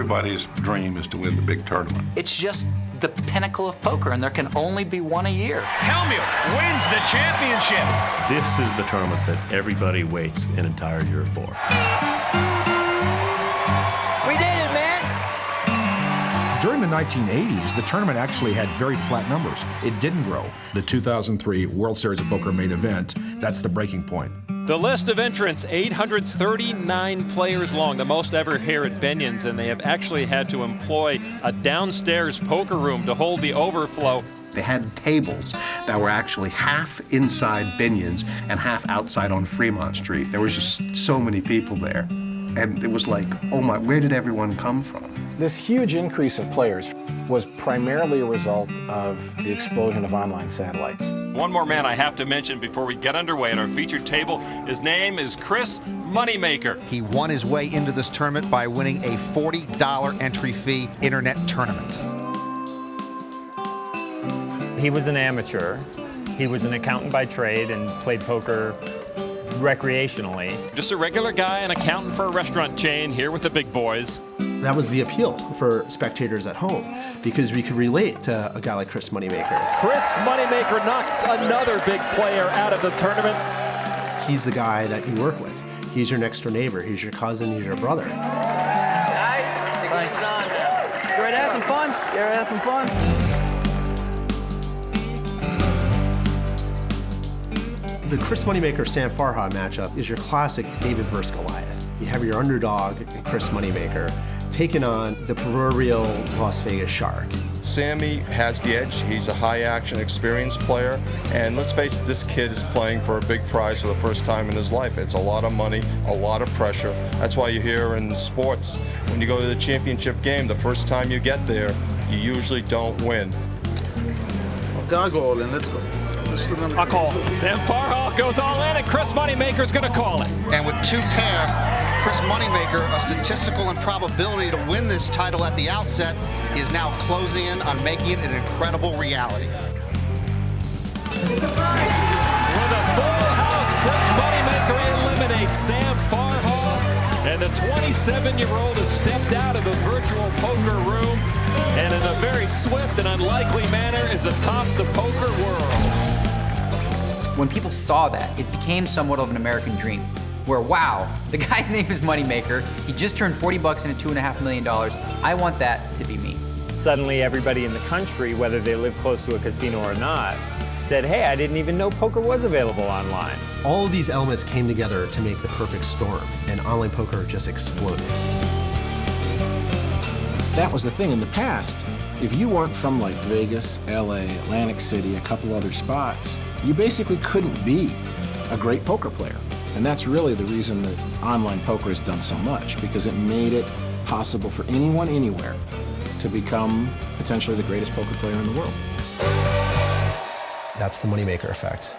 Everybody's dream is to win the big tournament. It's just the pinnacle of poker, and there can only be one a year. Helmuth wins the championship. This is the tournament that everybody waits an entire year for. We did it, man! During the 1980s, the tournament actually had very flat numbers. It didn't grow. The 2003 World Series of Poker main event, that's the breaking point. The list of entrants, 839 players long, the most ever here at Binion's, and they have actually had to employ a downstairs poker room to hold the overflow. They had tables that were actually half inside Binion's and half outside on Fremont Street. There was just so many people there. And it was like, oh my, where did everyone come from? This huge increase of players was primarily a result of the explosion of online satellites. One more man I have to mention before we get underway at our featured table. His name is Chris Moneymaker. He won his way into this tournament by winning a $40 entry fee internet tournament. He was an amateur. He was an accountant by trade and played poker recreationally. Just a regular guy, an accountant for a restaurant chain, here with the big boys. That was the appeal for spectators at home, because we could relate to a guy like Chris Moneymaker. Chris Moneymaker knocks another big player out of the tournament. He's the guy that you work with. He's your next door neighbor. He's your cousin. He's your brother. Guys, the game's on. You ready to have some fun? You ready to have some fun? The Chris Moneymaker-Sam Farha matchup is your classic David versus Goliath. You have your underdog, Chris Moneymaker, taking on the proverbial Las Vegas shark. Sammy has the edge. He's a high-action, experienced player, and let's face it, this kid is playing for a big prize for the first time in his life. It's a lot of money, a lot of pressure. That's why you hear in sports, when you go to the championship game, the first time you get there, you usually don't win. Guys, go all in. Let's go. I'll call. Sam Farha goes all in, and Chris Moneymaker's going to call it. And with two pair, Chris Moneymaker, a statistical improbability to win this title at the outset, is now closing in on making it an incredible reality. With a full house, Chris Moneymaker eliminates Sam Farha, and the 27-year-old has stepped out of the virtual poker room and in a very swift and unlikely manner is atop the poker world. When people saw that, it became somewhat of an American dream. Where, wow, the guy's name is Moneymaker. He just turned 40 bucks into $2.5 million. I want that to be me. Suddenly everybody in the country, whether they live close to a casino or not, said, hey, I didn't even know poker was available online. All of these elements came together to make the perfect storm, and online poker just exploded. That was the thing in the past. If you weren't from like Vegas, LA, Atlantic City, a couple other spots, you basically couldn't be a great poker player. And that's really the reason that online poker has done so much, because it made it possible for anyone, anywhere, to become potentially the greatest poker player in the world. That's the Moneymaker effect.